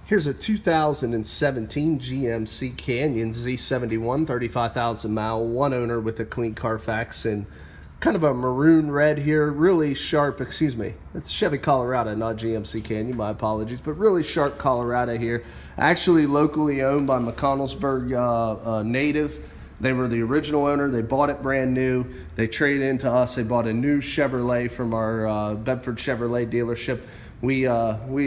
Here's a 2017 GMC Canyon Z71, 35,000 mile, one owner with a clean Carfax and kind of a maroon red here, really sharp, excuse me, it's Chevy Colorado, not GMC Canyon, my apologies, but really sharp Colorado here. Actually locally owned by McConnellsburg native. They were the original owner. They bought it brand new. They traded into us. They bought a new Chevrolet from our Bedford Chevrolet dealership. We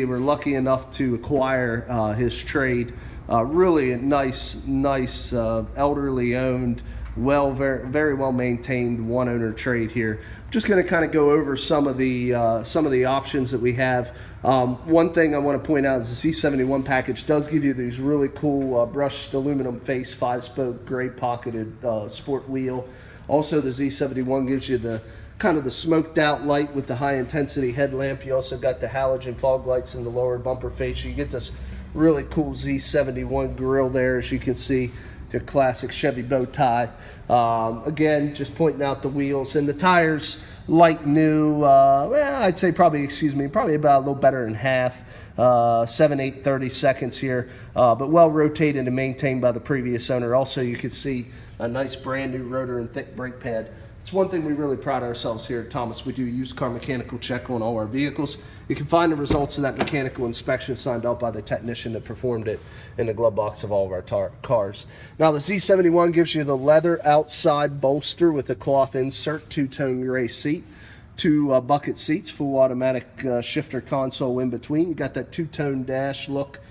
were lucky enough to acquire his trade. Really a nice elderly owned, very well maintained one owner trade here. I'm just going to kind of go over some of the options that we have. One thing I want to point out is the Z71 package does give you these really cool brushed aluminum face 5-spoke gray pocketed sport wheel. Also, the Z71 gives you the kind of the smoked out light with the high intensity headlamp. You also got the halogen fog lights in the lower bumper face. You get this really cool Z71 grille there, as you can see, the classic Chevy bow tie. Again, just pointing out the wheels and the tires, light new. Well, I'd say probably about a little better than half. 7, 8, 30 seconds here, but well rotated and maintained by the previous owner. Also, you can see a nice brand new rotor and thick brake pad. It's one thing we really pride ourselves here at Thomas. We do used car mechanical check on all our vehicles. You can find the results of that mechanical inspection signed out by the technician that performed it in the glove box of all of our cars. Now the Z71 gives you the leather outside bolster with a cloth insert, two-tone gray seat, two bucket seats, full automatic shifter console in between. You got that two-tone dash look.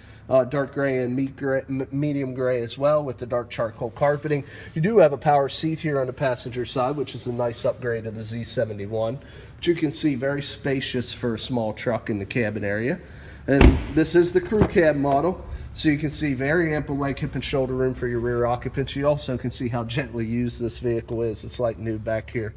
Dark gray and medium gray as well with the dark charcoal carpeting. You do have a power seat here on the passenger side, which is a nice upgrade of the Z71. But you can see very spacious for a small truck in the cabin area. And this is the crew cab model, so you can see very ample leg, hip, and shoulder room for your rear occupants. You also can see how gently used this vehicle is. It's like new back here.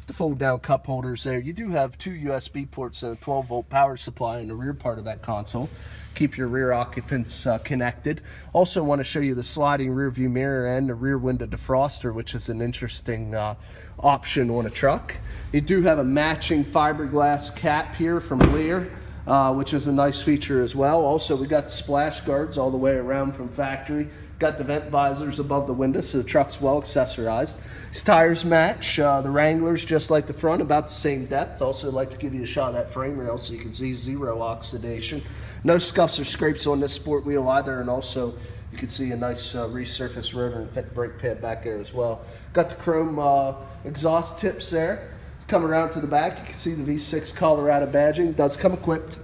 The fold down cup holders there. You do have two USB ports and a 12-volt power supply in the rear part of that console. Keep your rear occupants connected. Also want to show you the sliding rear view mirror and the rear window defroster, which is an interesting option on a truck. You do have a matching fiberglass cap here from LEER, which is a nice feature as well. Also, we got the splash guards all the way around from factory. Got the vent visors above the window, so the truck's well accessorized. These tires match the Wranglers, just like the front, about the same depth. Also like to give you a shot of that frame rail so you can see zero oxidation. No scuffs or scrapes on this sport wheel either, and also you can see a nice resurfaced rotor and thick brake pad back there as well. Got the chrome exhaust tips there. Come around to the back, you can see the V6 Colorado badging. Does come equipped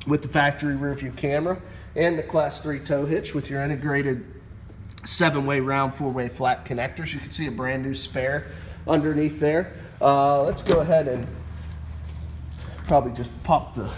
with the factory rear view camera and the Class 3 tow hitch with your integrated 7-way round 4-way flat connectors. You can see a brand new spare underneath there. Let's go ahead and probably just pop the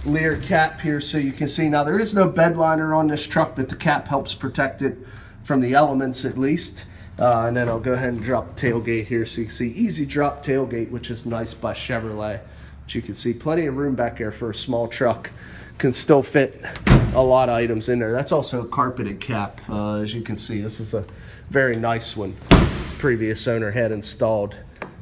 LEER cap here so you can see. Now there is no bed liner on this truck, but the cap helps protect it from the elements at least. And then I'll go ahead and drop the tailgate here so you can see easy drop tailgate, which is nice by Chevrolet. But you can see plenty of room back there for a small truck. Can still fit a lot of items in there. That's also a carpeted cap. As you can see, this is a very nice one the previous owner had installed.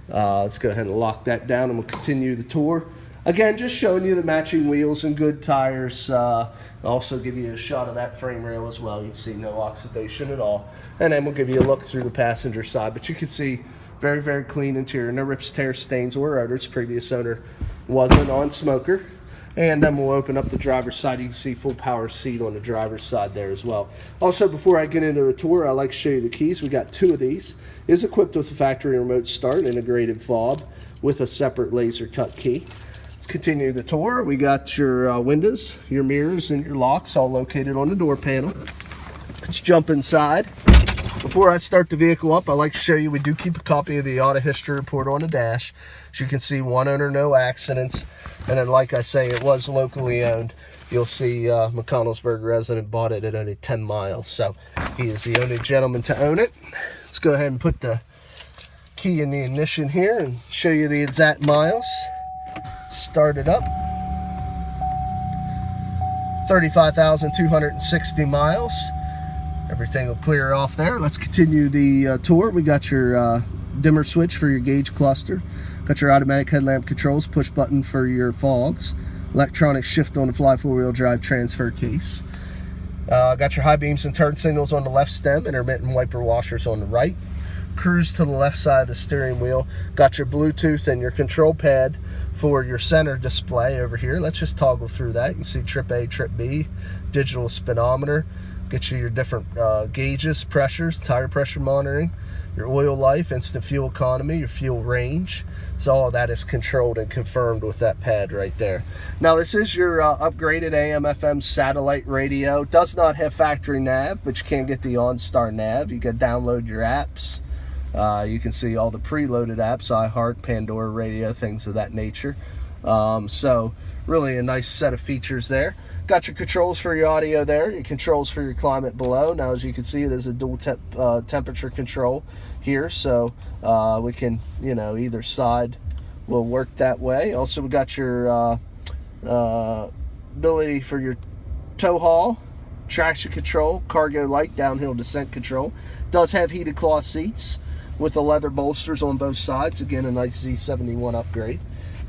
Let's go ahead and lock that down and we'll continue the tour. Again, just showing you the matching wheels and good tires. Also give you a shot of that frame rail as well. You can see no oxidation at all. And then we'll give you a look through the passenger side. But you can see very clean interior. No rips, tears, stains, or odors. Previous owner was a non-smoker. And then we'll open up the driver's side. You can see full power seat on the driver's side there as well. Also, before I get into the tour, I like to show you the keys. We got two of these. It is equipped with a factory remote start, integrated fob with a separate laser cut key. Let's continue the tour. We got your windows, your mirrors, and your locks all located on the door panel. Let's jump inside. Before I start the vehicle up, I like to show you we do keep a copy of the auto history report on the dash. As you can see, one owner, no accidents. And then, like I say, it was locally owned. You'll see McConnellsburg resident bought it at only 10 miles. So he is the only gentleman to own it. Let's go ahead and put the key in the ignition here and show you the exact miles. Start it up. 35,260 miles. Everything will clear off there. Let's continue the tour. We got your dimmer switch for your gauge cluster. Got your automatic headlamp controls, push button for your fogs. electronic shift on the fly 4-wheel drive transfer case. Got your high beams and turn signals on the left stem, intermittent wiper washers on the right. Cruise to the left side of the steering wheel. Got your Bluetooth and your control pad for your center display over here. Let's just toggle through that. You can see trip A, trip B, digital speedometer. Get you your different gauges, pressures, tire pressure monitoring, your oil life, instant fuel economy, your fuel range. So all of that is controlled and confirmed with that pad right there. Now this is your upgraded AM/FM satellite radio. Does not have factory nav, but you can get the OnStar nav. You can download your apps. You can see all the preloaded apps, iHeart, Pandora Radio, things of that nature. So really a nice set of features there. Got your controls for your audio there, your controls for your climate below. Now as you can see, it is a dual temperature control here, so we can, you know, either side will work that way. Also we got your ability for your tow haul, traction control, cargo light, downhill descent control. Does have heated cloth seats with the leather bolsters on both sides. Again, a nice Z71 upgrade.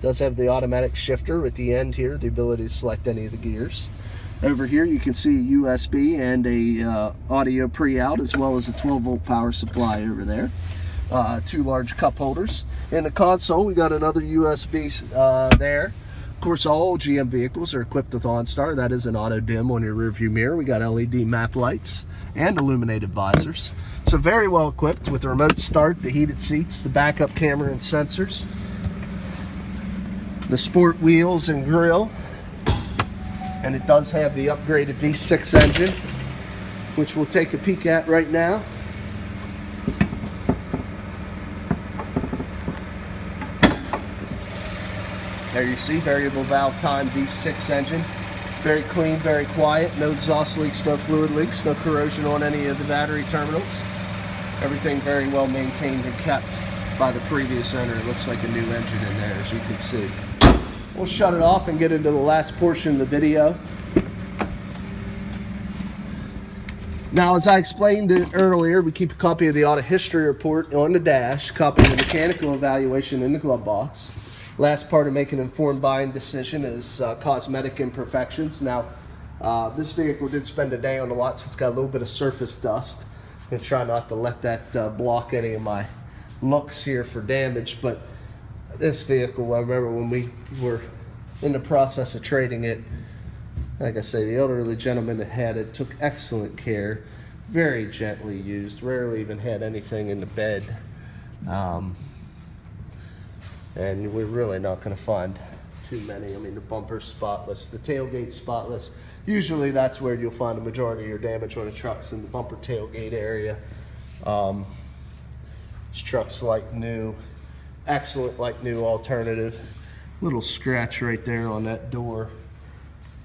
Does have the automatic shifter at the end here, the ability to select any of the gears. Over here you can see a USB and a audio pre-out, as well as a 12-volt power supply over there. 2 large cup holders. In the console we got another USB there. Of course, all GM vehicles are equipped with OnStar. That is an auto dim on your rear view mirror. We got LED map lights and illuminated visors. So very well equipped with the remote start, the heated seats, the backup camera and sensors, the sport wheels and grille, and it does have the upgraded V6 engine, which we'll take a peek at right now. There you see, variable valve time V6 engine. Very clean, very quiet, no exhaust leaks, no fluid leaks, no corrosion on any of the battery terminals. Everything very well maintained and kept by the previous owner. It looks like a new engine in there, as you can see. We'll shut it off and get into the last portion of the video. Now, as I explained earlier, we keep a copy of the auto history report on the dash, copy of the mechanical evaluation in the glove box. Last part of making an informed buying decision is cosmetic imperfections. Now, this vehicle did spend a day on the lot, so it's got a little bit of surface dust. I'm going to try not to let that block any of my looks here for damage, but this vehicle, I remember when we were in the process of trading it, like I say, the elderly gentleman that had it took excellent care, very gently used, rarely even had anything in the bed. And we're really not going to find too many. I mean, the bumper's spotless, the tailgate's spotless. Usually that's where you'll find the majority of your damage on the trucks, in the bumper tailgate area. This truck's like new, excellent like new alternative. Little scratch right there on that door.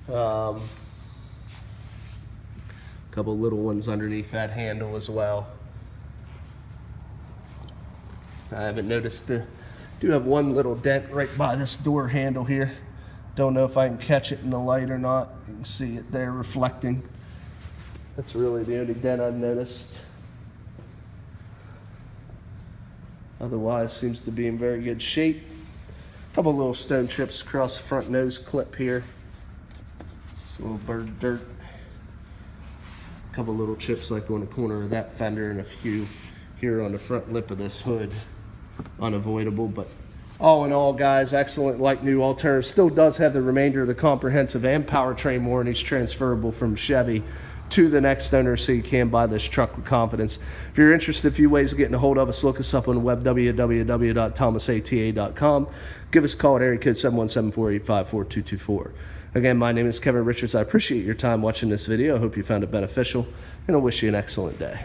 Couple little ones underneath that handle as well. I haven't noticed do have one little dent right by this door handle here. Don't know if I can catch it in the light or not. You can see it there reflecting. That's really the only dent I've noticed. Otherwise, seems to be in very good shape. Couple little stone chips across the front nose clip here. Just a little bird dirt. Couple little chips like on the corner of that fender, and a few here on the front lip of this hood. Unavoidable, but all in all, guys, excellent like new alternative. Still does have the remainder of the comprehensive and powertrain warranties transferable from Chevy to the next owner, so you can buy this truck with confidence. If you're interested, a few ways of getting a hold of us: look us up on the web, www.thomasata.com. Give us a call at area code 717-485-4224. Again, my name is Kevin Richards. I appreciate your time watching this video. I hope you found it beneficial, and I wish you an excellent day.